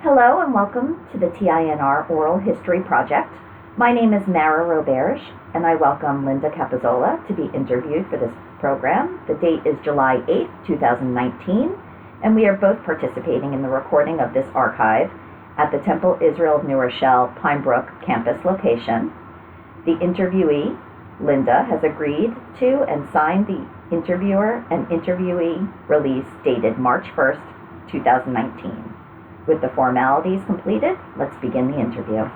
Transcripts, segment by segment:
Hello and welcome to the TINR Oral History Project. My name is Mara Roberge and I welcome Linda Capozzola to be interviewed for this program. The date is July 8th, 2019, and we are both participating in the recording of this archive at the Temple Israel of New Rochelle Pine Brook campus location. The interviewee, Linda, has agreed to and signed the interviewer and interviewee release dated March 1st, 2019. With the formalities completed, let's begin the interview.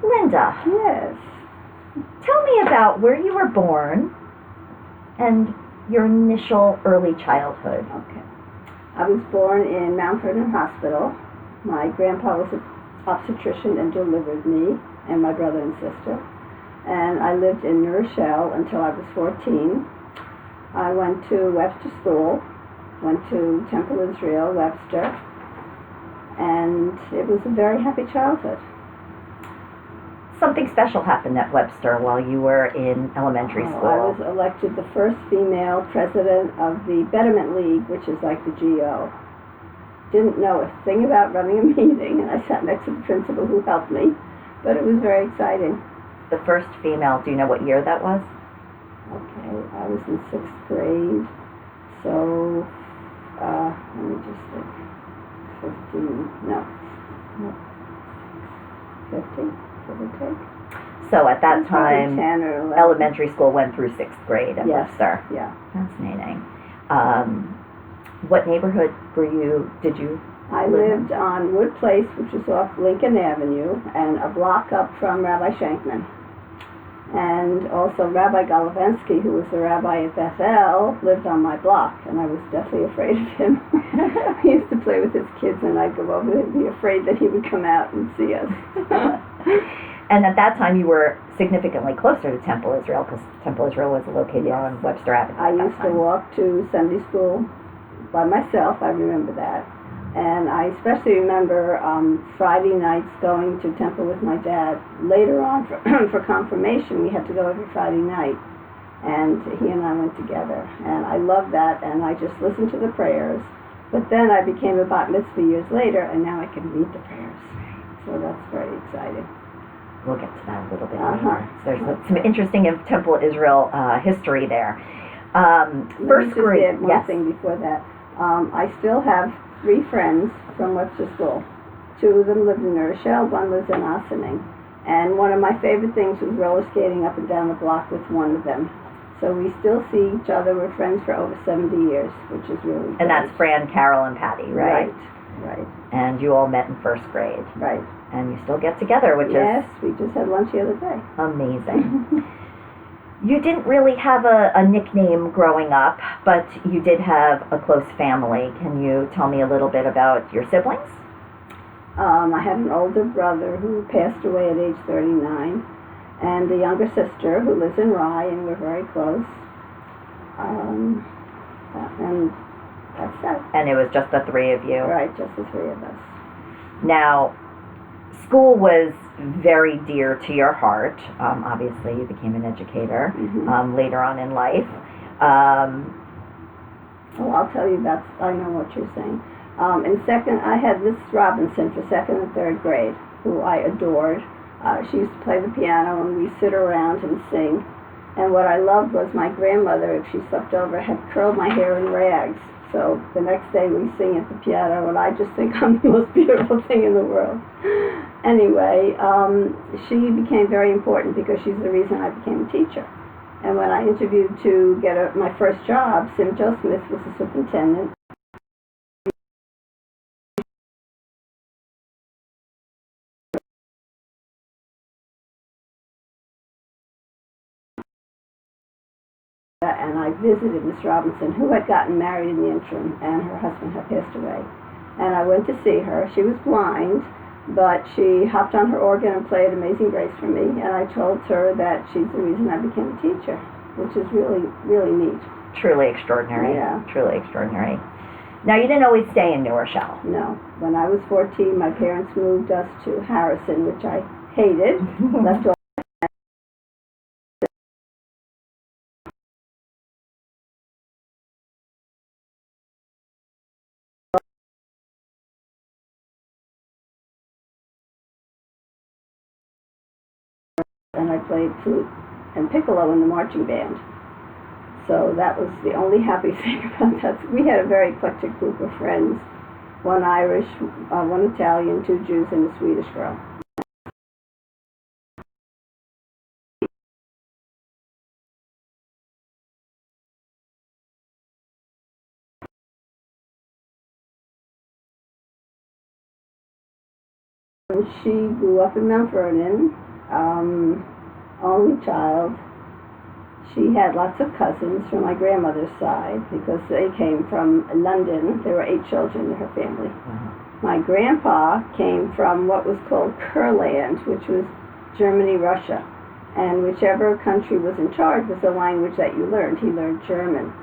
Linda. Yes. Tell me about where you were born and your initial early childhood. Okay. I was born in Mount Vernon Hospital. My grandpa was an obstetrician and delivered me and my brother and sister. And I lived in New Rochelle until I was 14. I went to Webster School, went to Temple Israel, Webster, and it was a very happy childhood. Something special happened at Webster while you were in elementary school. I was elected the first female president of the Betterment League, which is like the GO. Didn't know a thing about running a meeting, and I sat next to the principal who helped me, but it was very exciting. The first female, do you know what year that was? Okay, I was in 6th grade, so let me just think. 50, give or take. So at that time, 10 or 11. Elementary school went through 6th grade at Yes. Webster. Yeah. Fascinating. What neighborhood did you I live lived on Wood Place, which is off Lincoln Avenue, and a block up from Rabbi Shankman. And also Rabbi Golovensky, who was the rabbi at Bethel, lived on my block, and I was deathly afraid of him. He used to play with his kids, and I'd go over there and be afraid that he would come out and see us. And at that time, you were significantly closer to Temple Israel, because Temple Israel was located on Webster Avenue. I used to walk to Sunday school by myself, I remember that. And I especially remember Friday nights going to Temple with my dad. Later on, for confirmation, we had to go every Friday night. And he and I went together. And I loved that, and I just listened to the prayers. But then I became a bat mitzvah years later, and now I can read the prayers. So that's very exciting. We'll get to that a little bit later. So there's some interesting Temple Israel history there. First grade. Let me just add one thing before that. I still have 3 friends from Webster School. 2 of them lived in New Rochelle, one was in Ossining. And one of my favorite things was roller skating up and down the block with one of them. So we still see each other. We're friends for over 70 years, which is really great. And that's Fran, Carol, and Patty, right? Right. And you all met in 1st grade. Right. And you still get together, which Yes, we just had lunch the other day. Amazing. You didn't really have a nickname growing up, but you did have a close family. Can you tell me a little bit about your siblings? I had an older brother who passed away at age 39, and a younger sister who lives in Rye, and we're very close. And that's it. And it was just the 3 of you? Right, just the 3 of us. Now, school was very dear to your heart. Obviously, you became an educator later on in life. Well, I'll tell you that. I know what you're saying. I had Miss Robinson for 2nd and 3rd grade, who I adored. She used to play the piano, and we sit around and sing. And what I loved was my grandmother, if she slept over, had curled my hair in rags. So the next day we sing at the piano, and I just think I'm the most beautiful thing in the world. Anyway, she became very important because she's the reason I became a teacher. And when I interviewed to get my first job, Sim Joe Smith was the superintendent. And I visited Miss Robinson, who had gotten married in the interim, and her husband had passed away. And I went to see her. She was blind, but she hopped on her organ and played Amazing Grace for me, and I told her that she's the reason I became a teacher, which is really, really neat. Truly extraordinary. Yeah. Truly extraordinary. Now, you didn't always stay in New Rochelle. No. When I was 14, my parents moved us to Harrison, which I hated, left all and I played flute and piccolo in the marching band. So that was the only happy thing about that. We had a very eclectic group of friends, one Irish, one Italian, 2 Jews, and a Swedish girl. She grew up in Mount Vernon, only child. She had lots of cousins from my grandmother's side because they came from London. There were 8 children in her family. My grandpa came from what was called Kurland, which was Germany, Russia. And whichever country was in charge was the language that you learned. He learned German.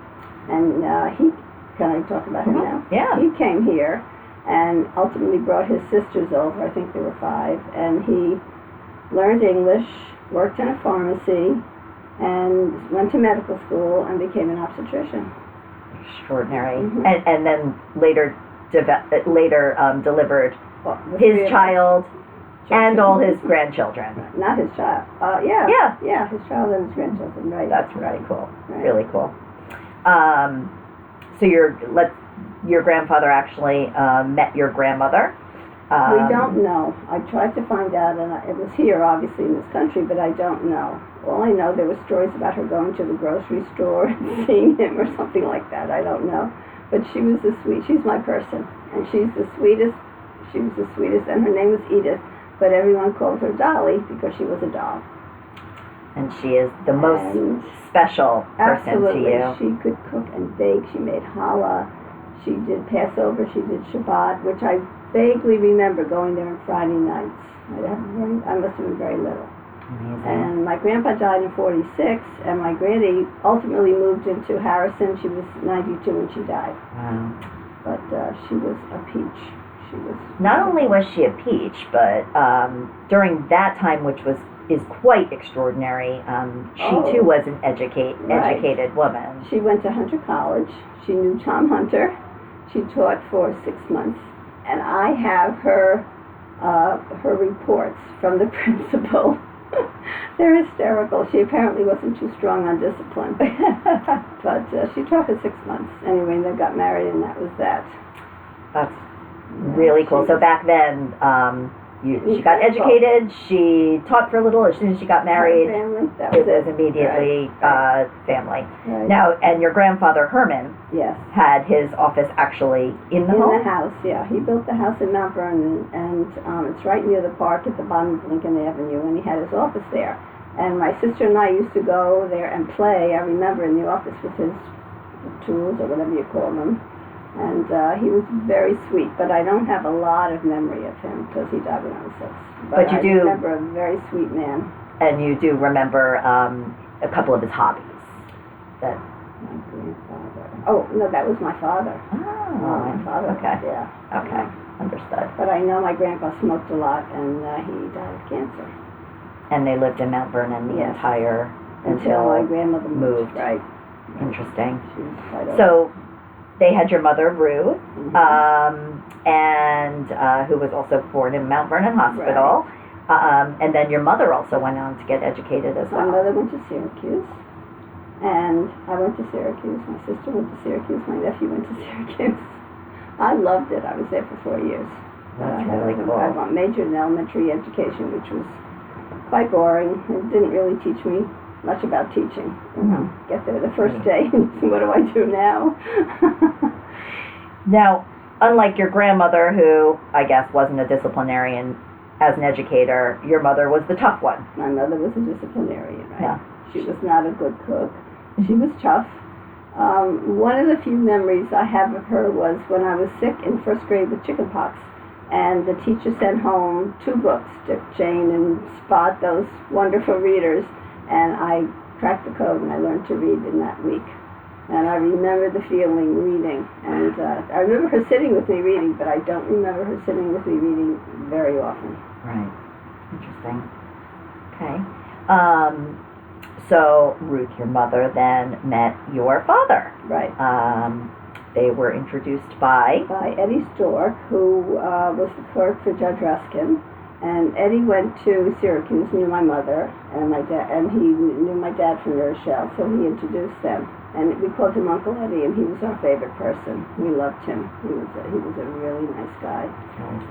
And can I talk about him now? Yeah. He came here and ultimately brought his sisters over. I think there were 5. And he learned English, worked in a pharmacy, and went to medical school and became an obstetrician. Extraordinary. And then later delivered his child and all his grandchildren. Not his child. Yeah, his child and his grandchildren. Right. That's really right. cool. Right. Really cool. So your grandfather actually met your grandmother. We don't know. I tried to find out, and it was here, obviously, in this country, but I don't know. All I know, there were stories about her going to the grocery store and seeing him or something like that. I don't know. But she was she's my person, and she's the sweetest. She was the sweetest, and her name was Edith, but everyone called her Dolly because she was a doll. And she is the most special person absolutely. to you. She could cook and bake. She made challah. She did Passover. She did Shabbat, which I vaguely remember going there on Friday nights. I must have been very little. Amazing. And my grandpa died in 46, and my granny ultimately moved into Harrison. She was 92 when she died. Wow. But she was a peach. She was. Not only was she a peach, but during that time, which is quite extraordinary, she too was an educated woman. She went to Hunter College. She knew Tom Hunter. She taught for 6 months. And I have her reports from the principal. They're hysterical. She apparently wasn't too strong on discipline. But she taught for 6 months. Anyway, and they got married, and that was that. That's really cool. So back then, she got educated, she taught for a little, as soon as she got married, it was immediately family. Right. Now, and your grandfather, Herman, yes, had his office actually in the home? In the house, yeah. He built the house in Mount Vernon, and it's right near the park at the bottom of Lincoln Avenue, and he had his office there. And my sister and I used to go there and play, I remember, in the office with his tools, or whatever you call them. And he was very sweet, but I don't have a lot of memory of him because he died when I was 6. But you do remember a very sweet man. And you do remember a couple of his hobbies. That my grandfather. Oh no, that was my father. Oh, my father. Okay. Yeah. Okay, understood. But I know my grandpa smoked a lot, and he died of cancer. And they lived in Mount Vernon until my grandmother moved. Right. Interesting. She was quite old. So they had your mother, Ruth, and who was also born in Mount Vernon Hospital. Right. And then your mother also went on to get educated as well. My mother went to Syracuse, and I went to Syracuse. My sister went to Syracuse. My nephew went to Syracuse. I loved it. I was there for 4 years. That's really cool. I majored in elementary education, which was quite boring. It didn't really teach me much about teaching. Get there the first day, and what do I do now? Now, unlike your grandmother, who I guess wasn't a disciplinarian as an educator, your mother was the tough one. My mother was a disciplinarian, right? Yeah. She was not a good cook. She was tough. One of the few memories I have of her was when I was sick in first grade with chickenpox, and the teacher sent home 2 books, Dick, Jane, and Spot, those wonderful readers. And I cracked the code, and I learned to read in that week. And I remember the feeling reading. And I remember her sitting with me reading, but I don't remember her sitting with me reading very often. Right. Interesting. Okay. So Ruth, your mother, then met your father. Right. They were introduced by Eddie Stork, who was the clerk for Judge Ruskin. And Eddie went to Syracuse, knew my mother and my dad, and he knew my dad from New Rochelle, so he introduced them. And we called him Uncle Eddie, and he was our favorite person. We loved him. He was a really nice guy.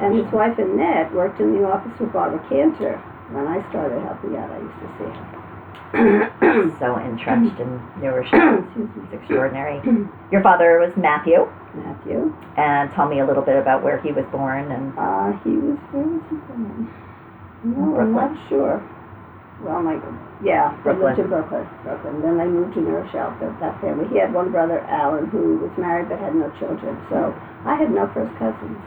And his wife Annette worked in the office with Barbara Cantor. When I started helping out, I used to see her. So entrenched in New Rochelle. It's extraordinary. Your father was Matthew. Matthew. And tell me a little bit about where he was born. And where was he born? No, Brooklyn. I'm not sure. Well, Brooklyn. They lived in Brooklyn. Then they moved to New Rochelle, that family. He had one brother, Alan, who was married but had no children. So I had no first cousins.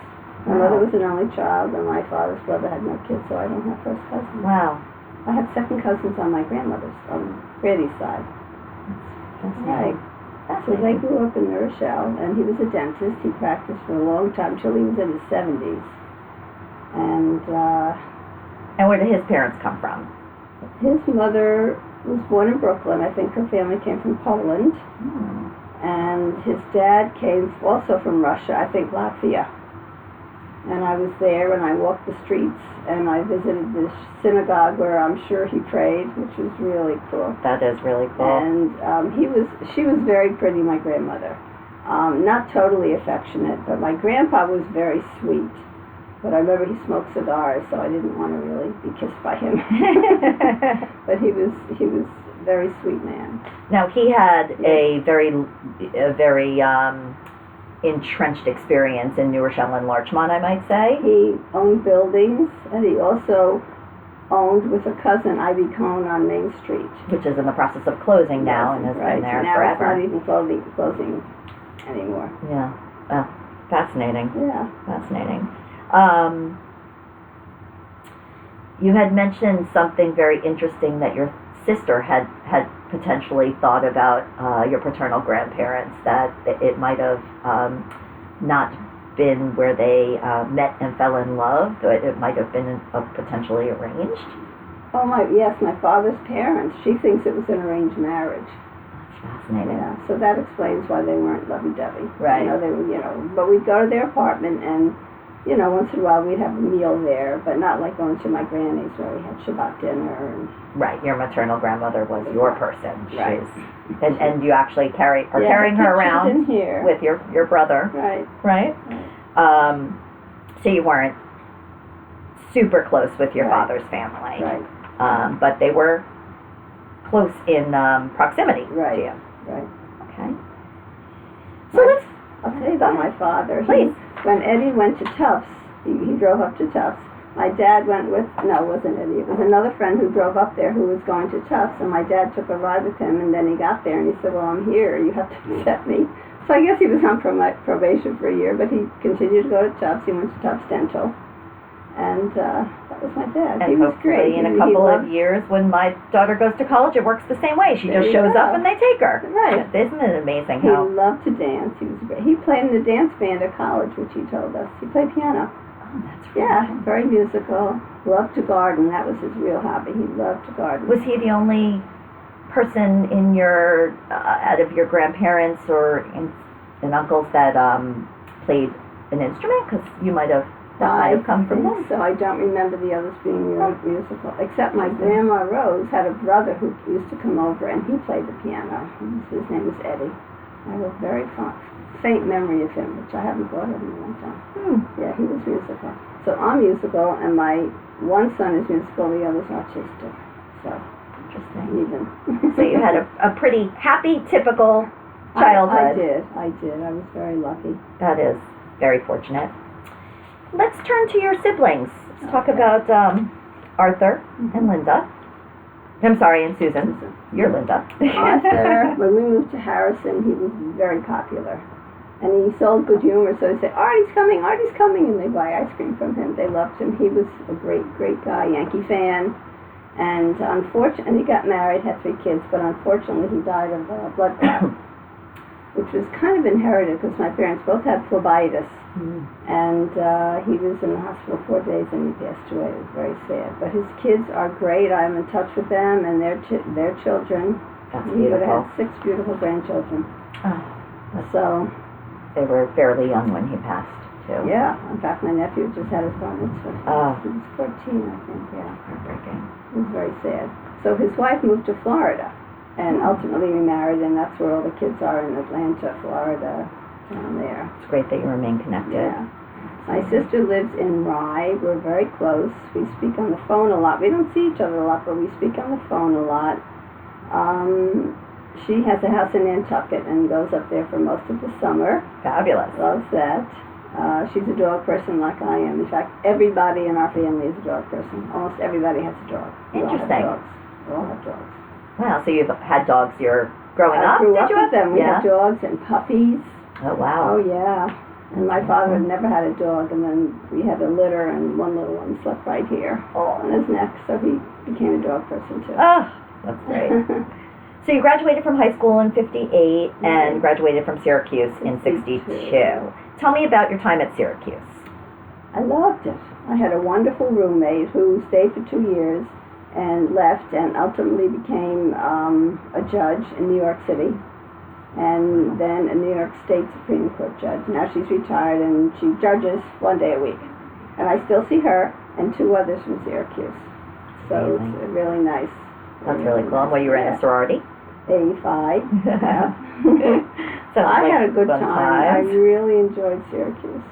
My mother was an only child, and my father's brother had no kids, so I don't have first cousins. Wow. I have second cousins on my grandmother's, on Granny's side. Fascinating. So they grew up in New Rochelle, and he was a dentist. He practiced for a long time, till he was in his 70s. And where did his parents come from? His mother was born in Brooklyn. I think her family came from Poland. And his dad came also from Russia, I think Latvia. And I was there, and I walked the streets, and I visited the synagogue where I'm sure he prayed, which was really cool. That is really cool. And she was very pretty, my grandmother. Not totally affectionate, but my grandpa was very sweet. But I remember he smoked cigars, so I didn't want to really be kissed by him. But he was a very sweet man. Now he had a very entrenched experience in New Rochelle and Larchmont, I might say. He owned buildings, and he also owned with a cousin Ivy Cone on Main Street, which is in the process of closing now and has been there now forever. Now it's not even closing anymore. Yeah. Oh, fascinating. Yeah. Fascinating. You had mentioned something very interesting that your sister had potentially thought about your paternal grandparents, that it might have not been where they met and fell in love, but it might have been potentially arranged. Oh yes, my father's parents. She thinks it was an arranged marriage. That's fascinating. Yeah, so that explains why they weren't lovey-dovey. Right. They were, but we'd go to their apartment, and once in a while we'd have a meal there, but not like going to my granny's where we had Shabbat dinner. And right, your maternal grandmother was your person. Right. And you actually carrying her around in here. with your brother. Right. Right? So you weren't super close with your father's family. Right. But they were close in proximity to you. Right. Okay. So I'll tell you about my father. Please. When Eddie went to Tufts, he drove up to Tufts. My dad went with, no, it wasn't Eddie. It was another friend who drove up there who was going to Tufts, and my dad took a ride with him, and then he got there, and he said, well, I'm here. You have to accept me. So I guess he was on probation for a year, but he continued to go to Tufts. He went to Tufts Dental. And that was my dad. And he was hopefully great. in a couple of years, when my daughter goes to college, it works the same way. She just shows up and they take her. Right. Isn't it amazing He how... loved to dance. He was great. He played in the dance band at college, which he told us. He played piano. Oh, that's right. Yeah, very musical. Loved to garden. That was his real hobby. He loved to garden. Was he the only person in your, out of your grandparents or and uncles that played an instrument? Because you might have... That might have come from them. So I don't remember the others being really musical, except my grandma Rose had a brother who used to come over, and he played the piano. His name was Eddie. I have a very faint memory of him, which I haven't thought of in a long time. Yeah, he was musical. So I'm musical, and my one son is musical, the other's artistic. So interesting. Even. So you had a pretty happy, typical childhood. I did. I was very lucky. That is very fortunate. Let's turn to your siblings. Let's talk about Arthur and Linda. I'm sorry, and Susan. You're Linda. Arthur, when we moved to Harrison, he was very popular. And he sold good humor, so they'd say, Artie's coming, and they'd buy ice cream from him. They loved him. He was a great, great guy, Yankee fan. And unfortunately, he got married, had 3 kids, but unfortunately he died of blood clot, which was kind of inherited because my parents both had phlebitis. And he was in the hospital 4 days and he passed away. It was very sad. But his kids are great. I'm in touch with them and their children. That's He would beautiful. have 6 beautiful grandchildren. Oh, So they were fairly young when he passed. too. Yeah. In fact, my nephew just had his bar mitzvah. Oh. He was 14, I think, yeah. Heartbreaking. It was very sad. So his wife moved to Florida and ultimately remarried, and that's where all the kids are, in Atlanta, Florida, down there. It's great that you remain connected. Yeah. My sister lives in Rye. We're very close. We speak on the phone a lot. We don't see each other a lot, but we speak on the phone a lot. She has a house in Nantucket and goes up there for most of the summer. Fabulous. Loves that. She's a dog person like I am. In fact, everybody in our family is a dog person. Almost everybody has a dog. Interesting. We all have dogs. Wow, so you've had dogs growing up? I grew Did up you with them. We Yeah. had dogs and puppies. Oh, wow. Oh, yeah. And my father had never had a dog, and then we had a litter, and one little one slept right here on his neck, so he became a dog person, too. Oh, that's great. So you graduated from high school in 58 and graduated from Syracuse in 62. Tell me about your time at Syracuse. I loved it. I had a wonderful roommate who stayed for 2 years and left and ultimately became a judge in New York City and then a New York State Supreme Court judge. Now she's retired and she judges 1 day a week. And I still see her and 2 others from Syracuse. So Amazing. it's really nice. That's really cool. And were you in a sorority? 85. Yeah. Sounds I like had a good fun time. I times. really enjoyed Syracuse.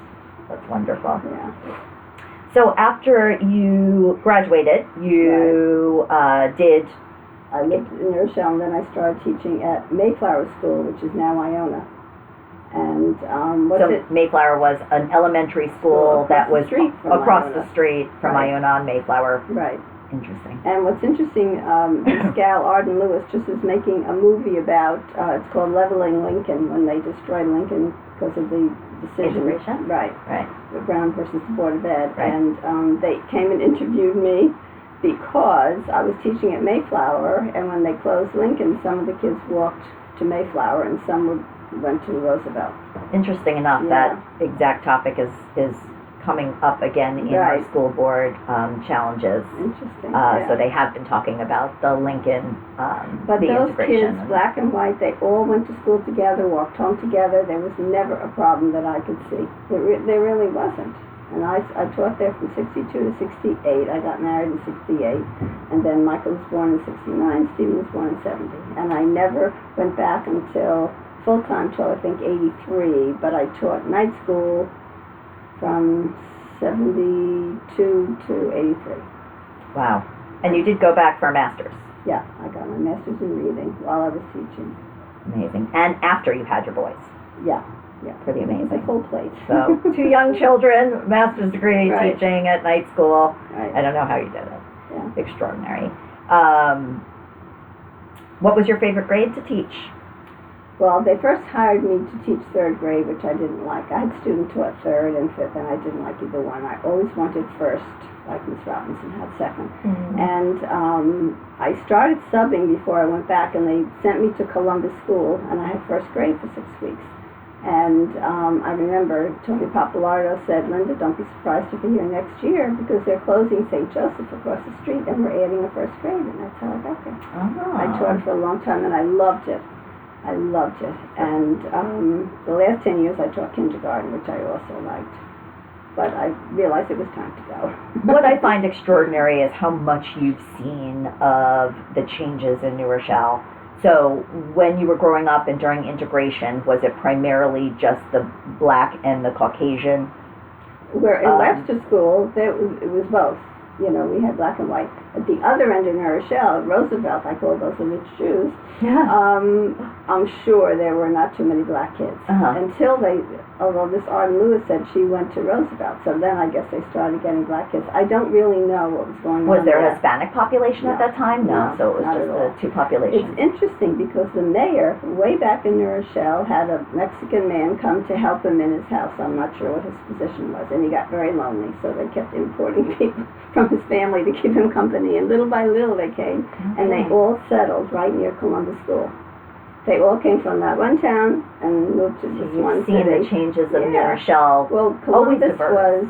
That's wonderful. Yeah. So after you graduated, you did... I lived in New Rochelle, and then I started teaching at Mayflower School, which is now Iona. And Mayflower was an elementary school that was across Iona. the street from Right. Iona on Mayflower. Right. Interesting. And what's interesting, this gal, Arden Lewis, just is making a movie about, it's called Leveling Lincoln, when they destroyed Lincoln because of the decision. Integration? Right. Right. The Brown versus the Board of Ed. Right. And they came and interviewed me because I was teaching at Mayflower, and when they closed Lincoln, some of the kids walked to Mayflower and some went to Roosevelt. Interesting enough, Yeah. that exact topic is coming up again in our Right. school board challenges. Interesting. So they have been talking about the Lincoln, But the those integration. kids, black and white, they all went to school together, walked home together. There was never a problem that I could see. There really wasn't. And I taught there from 62 to 68. I got married in 68. And then Michael was born in 69. Stephen was born in 70. And I never went back until full-time till I think 83. But I taught night school from 72 to 83. Wow. And you did go back for a master's. Yeah, I got my master's in reading while I was teaching. Amazing. And after you had your boys. Yeah. Pretty amazing. It's a full plate. So 2 young children, master's degree, Right. teaching at night school. Right. I don't know how you did it. Yeah. Extraordinary. What was your favorite grade to teach? Well, they first hired me to teach 3rd grade, which I didn't like. I had students taught 3rd and 5th, and I didn't like either one. I always wanted 1st, like Miss Robinson had 2nd. Mm-hmm. And I started subbing before I went back, and they sent me to Columbus School, and I had 1st grade for 6 weeks. And I remember Tony Papalardo said, Linda, don't be surprised if you're here next year, because they're closing St. Joseph across the street, and we're adding a 1st grade, and that's how I got there. Oh. I taught for a long time, and I loved it. I loved it. And the last 10 years I taught kindergarten, which I also liked. But I realized it was time to go. What I find extraordinary is how much you've seen of the changes in New Rochelle. So when you were growing up and during integration, was it primarily just the black and the Caucasian? Where in Webster School, it was both. You know, we had black and white. At the other end of New Rochelle, Roosevelt, I call those the rich Jews. Yeah. I'm sure there were not too many black kids until although this Arden Lewis said she went to Roosevelt, so then I guess they started getting black kids. I don't really know what was going on. Was there a Hispanic population at that time? No, so it was just the 2 populations. It's interesting because the mayor, way back in New Rochelle, had a Mexican man come to help him in his house. I'm not sure what his position was, and he got very lonely, so they kept importing people from his family to keep him company, and little by little they came, and they all settled right near Columbus School. They all came from that one town and moved to this one city. You've seen the changes of New Rochelle. Well, Columbus was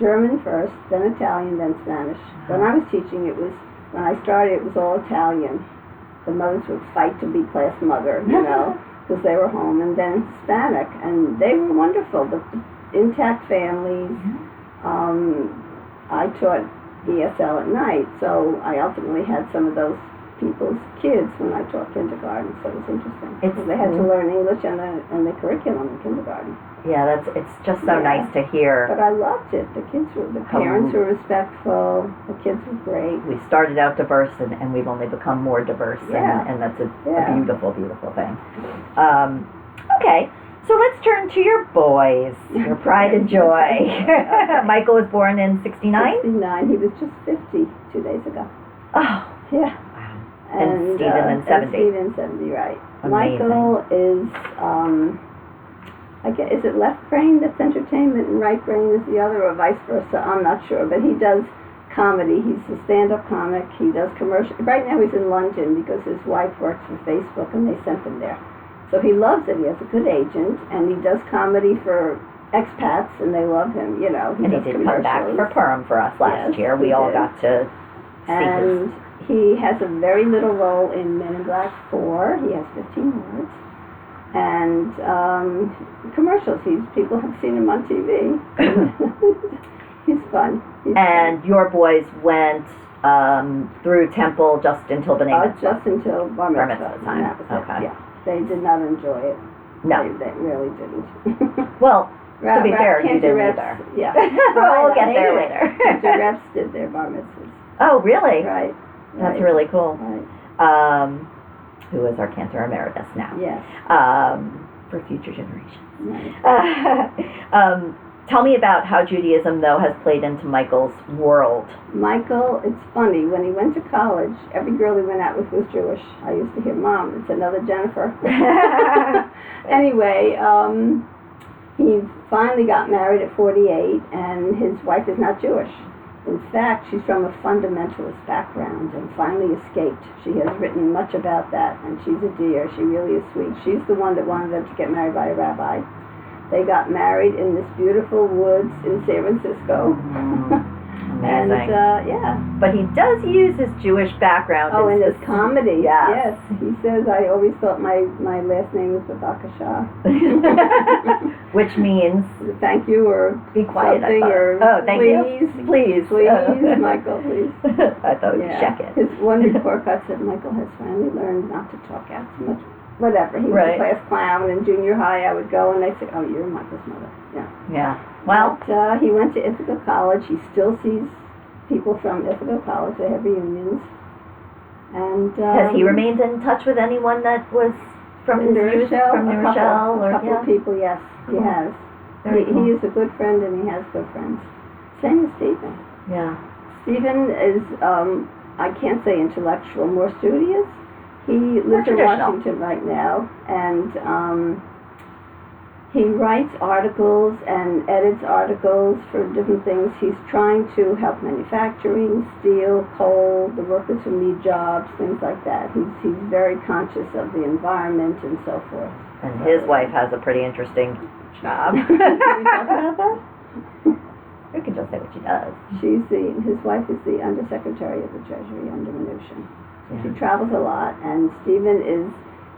German first, then Italian, then Spanish. When I was teaching, when I started, it was all Italian. The mothers would fight to be class mother, you know, because they were home, and then Hispanic, and they were wonderful. But intact families. I taught ESL at night, so I ultimately had some of those people's kids when I taught kindergarten, so it was interesting. They had to learn English and the curriculum in kindergarten. Yeah, it's just so nice to hear. But I loved it. The parents were respectful. The kids were great. We started out diverse, and we've only become more diverse, and that's a beautiful, beautiful thing. Okay, so let's turn to your boys, your pride and joy. Michael was born in 69? 69. He was just 50 2 days ago. Oh. Yeah. Wow. And Stephen in 70. Stephen in 70, right. Amazing. Michael is, is it left brain that's entertainment and right brain is the other, or vice versa? I'm not sure, but he does comedy. He's a stand-up comic. He does commercial. Right now he's in London because his wife works for Facebook and they sent him there. So he loves it. He has a good agent, and he does comedy for expats, and they love him. You know, he did come back for Perm for us last year. We all got to see and he has a very little role in Men in Black 4. He has 15 words. And commercials. People have seen him on TV. He's fun. Your boys went through Temple just until the name. Just until Bar Mitzvah time. That was okay. It. Yeah, they did not enjoy it. No, they really didn't. Well, to be fair, you didn't either. Yeah, we'll get there later. Cantor reps did their Bar Mitzvahs. Oh, really? Right. That's really cool. Right. Who is our Cantor Emeritus now? Yes. For future generations. Right. Tell me about how Judaism, though, has played into Michael's world. Michael, it's funny, when he went to college, every girl he went out with was Jewish. I used to hear, Mom, it's another Jennifer. Anyway, he finally got married at 48, and his wife is not Jewish. In fact, she's from a fundamentalist background and finally escaped. She has written much about that, and she's a dear. She really is sweet. She's the one that wanted them to get married by a rabbi. They got married in this beautiful woods in San Francisco. Amazing. And, But he does use his Jewish background. Oh, in his comedy. Yes. He says, I always thought my last name was Babakasha. Which means? Thank you, or be quiet, something, or thank please, you. Please. Michael, please. I thought we'd check it. His one report card said, Michael has finally learned not to talk out too much. Whatever. He was a class clown. In junior high, I would go and they'd say, oh, you're Michael's mother. Yeah. Yeah. Well. But, he went to Ithaca College. He still sees people from Ithaca College. They have reunions. And has he remained in touch with anyone that was from his youth, from New Rochelle? A couple of people, yes, he has. He is a good friend and he has good friends. Same as Stephen. Yeah. Stephen is, I can't say intellectual, more studious. He lives in Washington right now, and he writes articles and edits articles for different things. He's trying to help manufacturing, steel, coal, the workers who need jobs, things like that. He's very conscious of the environment and so forth. And his wife has a pretty interesting job. Can we talk about that? You can just say what she does. His wife is the Undersecretary of the Treasury under Mnuchin. Yeah. She travels a lot, and Stephen is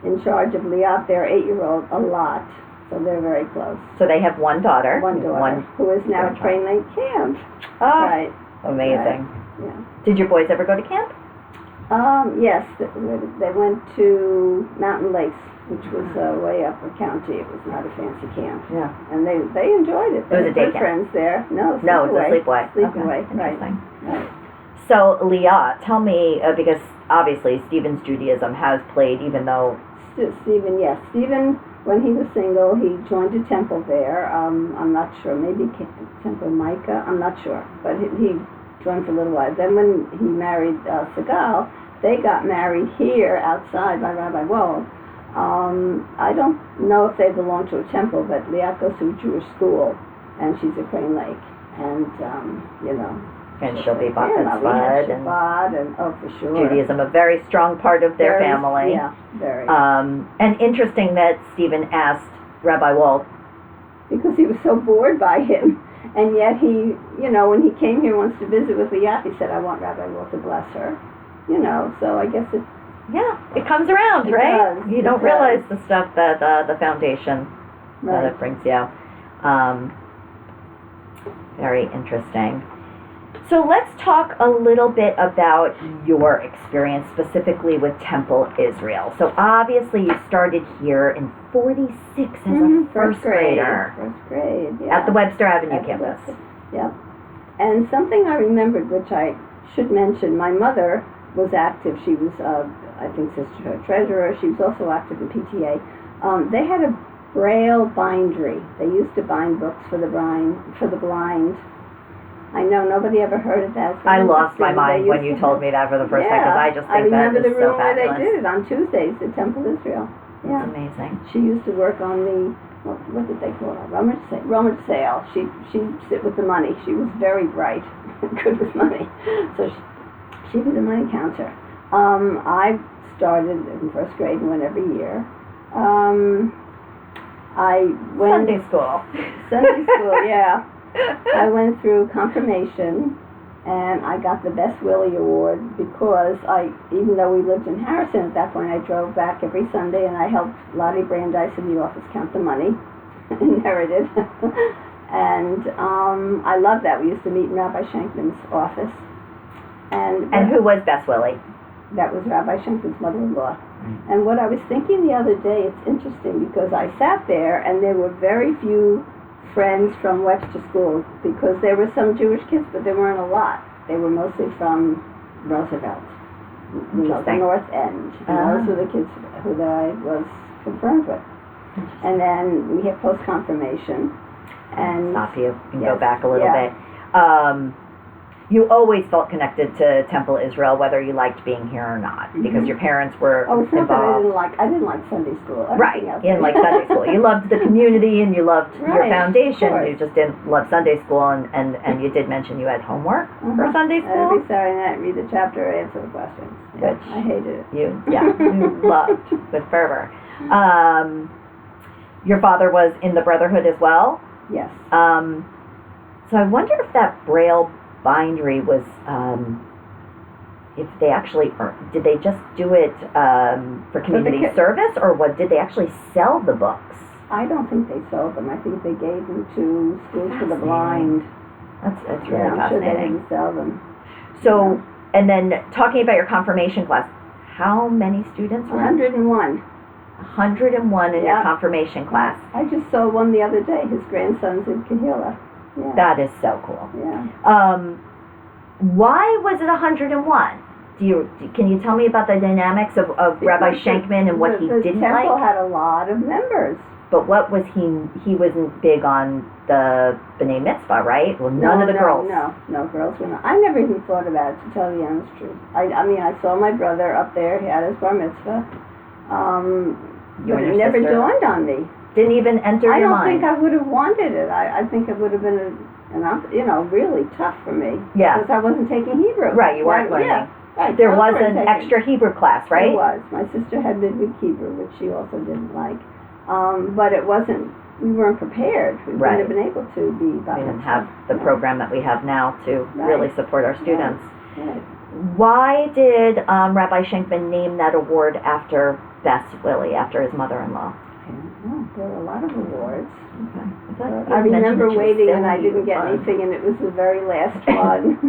in charge of Liat, their 8-year-old, a lot. So they're very close. So they have one daughter. Who is now at Crane Lake Camp. Oh, right. Amazing. Right. Yeah. Did your boys ever go to camp? Yes. They went to Mountain Lakes, which was way up the county. It was not a fancy camp. Yeah. And they enjoyed it. They was a day camp. Friends there. No, it was a sleepaway. Sleepaway, Interesting. Right. So, Liat, tell me, because obviously Stephen's Judaism has played, even though... Stephen, yes. Stephen, when he was single, he joined a temple there. I'm not sure. Maybe Temple Micah. I'm not sure. But he joined for a little while. Then when he married Segal, they got married here outside by Rabbi Wald. I don't know if they belong to a temple, but Liat goes to a Jewish school, and she's at Crane Lake. And, and she'll be Bat Mitzvah and oh, for sure. Judaism, a very strong part of their family. Yeah, very. And interesting that Stephen asked Rabbi Wald. Because he was so bored by him. And yet he, when he came here once to visit with Liat, he said, I want Rabbi Wald to bless her. So I guess it... Yeah, it comes around, right? Does. You don't realize the stuff that the foundation that it brings you. Very interesting. So let's talk a little bit about your experience specifically with Temple Israel. So obviously you started here in 46 as a first grader. First grade, yeah. At the Webster Avenue campus. Yep. And something I remembered, which I should mention, my mother was active. She was, I think, sisterhood treasurer. She was also active in PTA. They had a Braille bindery. They used to bind books for the blind. I know nobody ever heard of that. I lost my mind when you told me that for the first time, because I just think that is so fabulous. I remember the room where they did it on Tuesdays at Temple Israel. Yeah. That's amazing. She used to work on the, what did they call it? Rummage sale. She'd sit with the money. She was very bright and good with money. So she'd be the money counter. I started in first grade and went every year. I went Sunday school. Sunday school, yeah. I went through confirmation, and I got the Best Willie Award because even though we lived in Harrison at that point, I drove back every Sunday and I helped Lottie Brandeis in the office count the money, inherited. And I loved that. We used to meet in Rabbi Shankman's office. And who was Best Willie? That was Rabbi Shankman's mother-in-law. And what I was thinking the other day, it's interesting because I sat there and there were very few friends from Webster School because there were some Jewish kids, but there weren't a lot. They were mostly from Roosevelt, the North End. And those were the kids who I was confirmed with. And then we had post-confirmation. And stop you and go back a little bit. You always felt connected to Temple Israel, whether you liked being here or not, because your parents were involved. I didn't like Sunday school. Right, you didn't like Sunday school. You loved the community and you loved your foundation. You just didn't love Sunday school, and you did mention you had homework for Sunday school. Every Saturday night, read the chapter, answer the questions. Which I hated it. You loved with fervor. Your father was in the Brotherhood as well? Yes. So I wonder if that Braille bindery was, if they actually, did they just do it for community service, or what? Did they actually sell the books? I don't think they sold them. I think they gave them to schools for the blind. That's really I'm fascinating. sure they didn't sell them. So, and then talking about your confirmation class, how many students were 101. 101 in your confirmation class. I just saw one the other day. His grandson's in Kahila. Yeah. That is so cool. Yeah. Why was it 101? Can you tell me about the dynamics of Rabbi Shankman and what he didn't like? The temple had a lot of members. But what was he wasn't big on the B'nai Mitzvah, right? Well, none of the girls. No, girls were not. I never even thought about it, to tell the honest truth. I mean, I saw my brother up there. He had his bar mitzvah. But it never dawned on me. Didn't even enter your mind. I don't think I would have wanted it. I think it would have been, really tough for me. Yeah. Because I wasn't taking Hebrew. Right, you weren't learning. Yeah, right. There was an extra Hebrew class, right? There was. My sister had midweek Hebrew, which she also didn't like. But it wasn't, we weren't prepared. We wouldn't have been able to be. We didn't have the program that we have now to really support our students. Right. Why did Rabbi Shankman name that award after Best Willie, after his mother-in-law? There were a lot of awards. Okay. I remember waiting and I didn't get anything, and it was the very last one.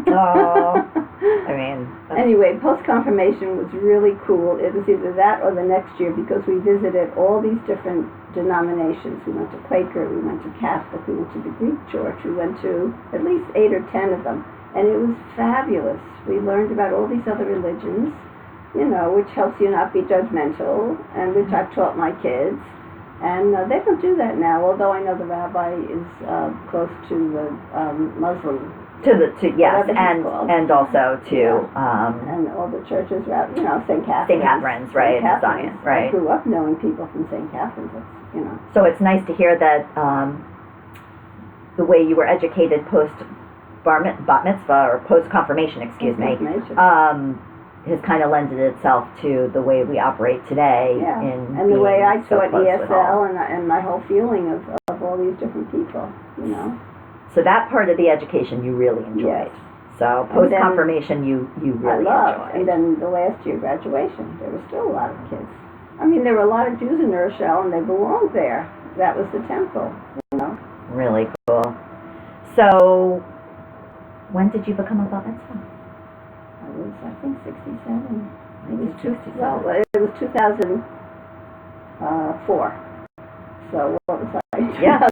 Anyway, post-confirmation was really cool. It was either that or the next year, because we visited all these different denominations. We went to Quaker, we went to Catholic, we went to the Greek Church, we went to at least 8 or 10 of them. And it was fabulous. We learned about all these other religions, which helps you not be judgmental, and which I've taught my kids. And they don't do that now, although I know the rabbi is close to the Muslim. And also to and all the churches, St. Catherine's. St. Catherine's, right, in Zion, right. I grew up knowing people from St. Catherine's. So it's nice to hear that the way you were educated post bat mitzvah or post confirmation, has kind of lended itself to the way we operate today. Yeah. And the way I taught ESL and my whole feeling of all these different people, So that part of the education you really enjoyed. Yes. So post-confirmation you really enjoyed. And then the last year graduation, there were still a lot of kids. I mean, there were a lot of Jews in Urshel, and they belonged there. That was the temple, Really cool. So, when did you become a bat mitzvah? I was, I think, 67. It was 1967. well, it was 2004. So what was I? Yeah,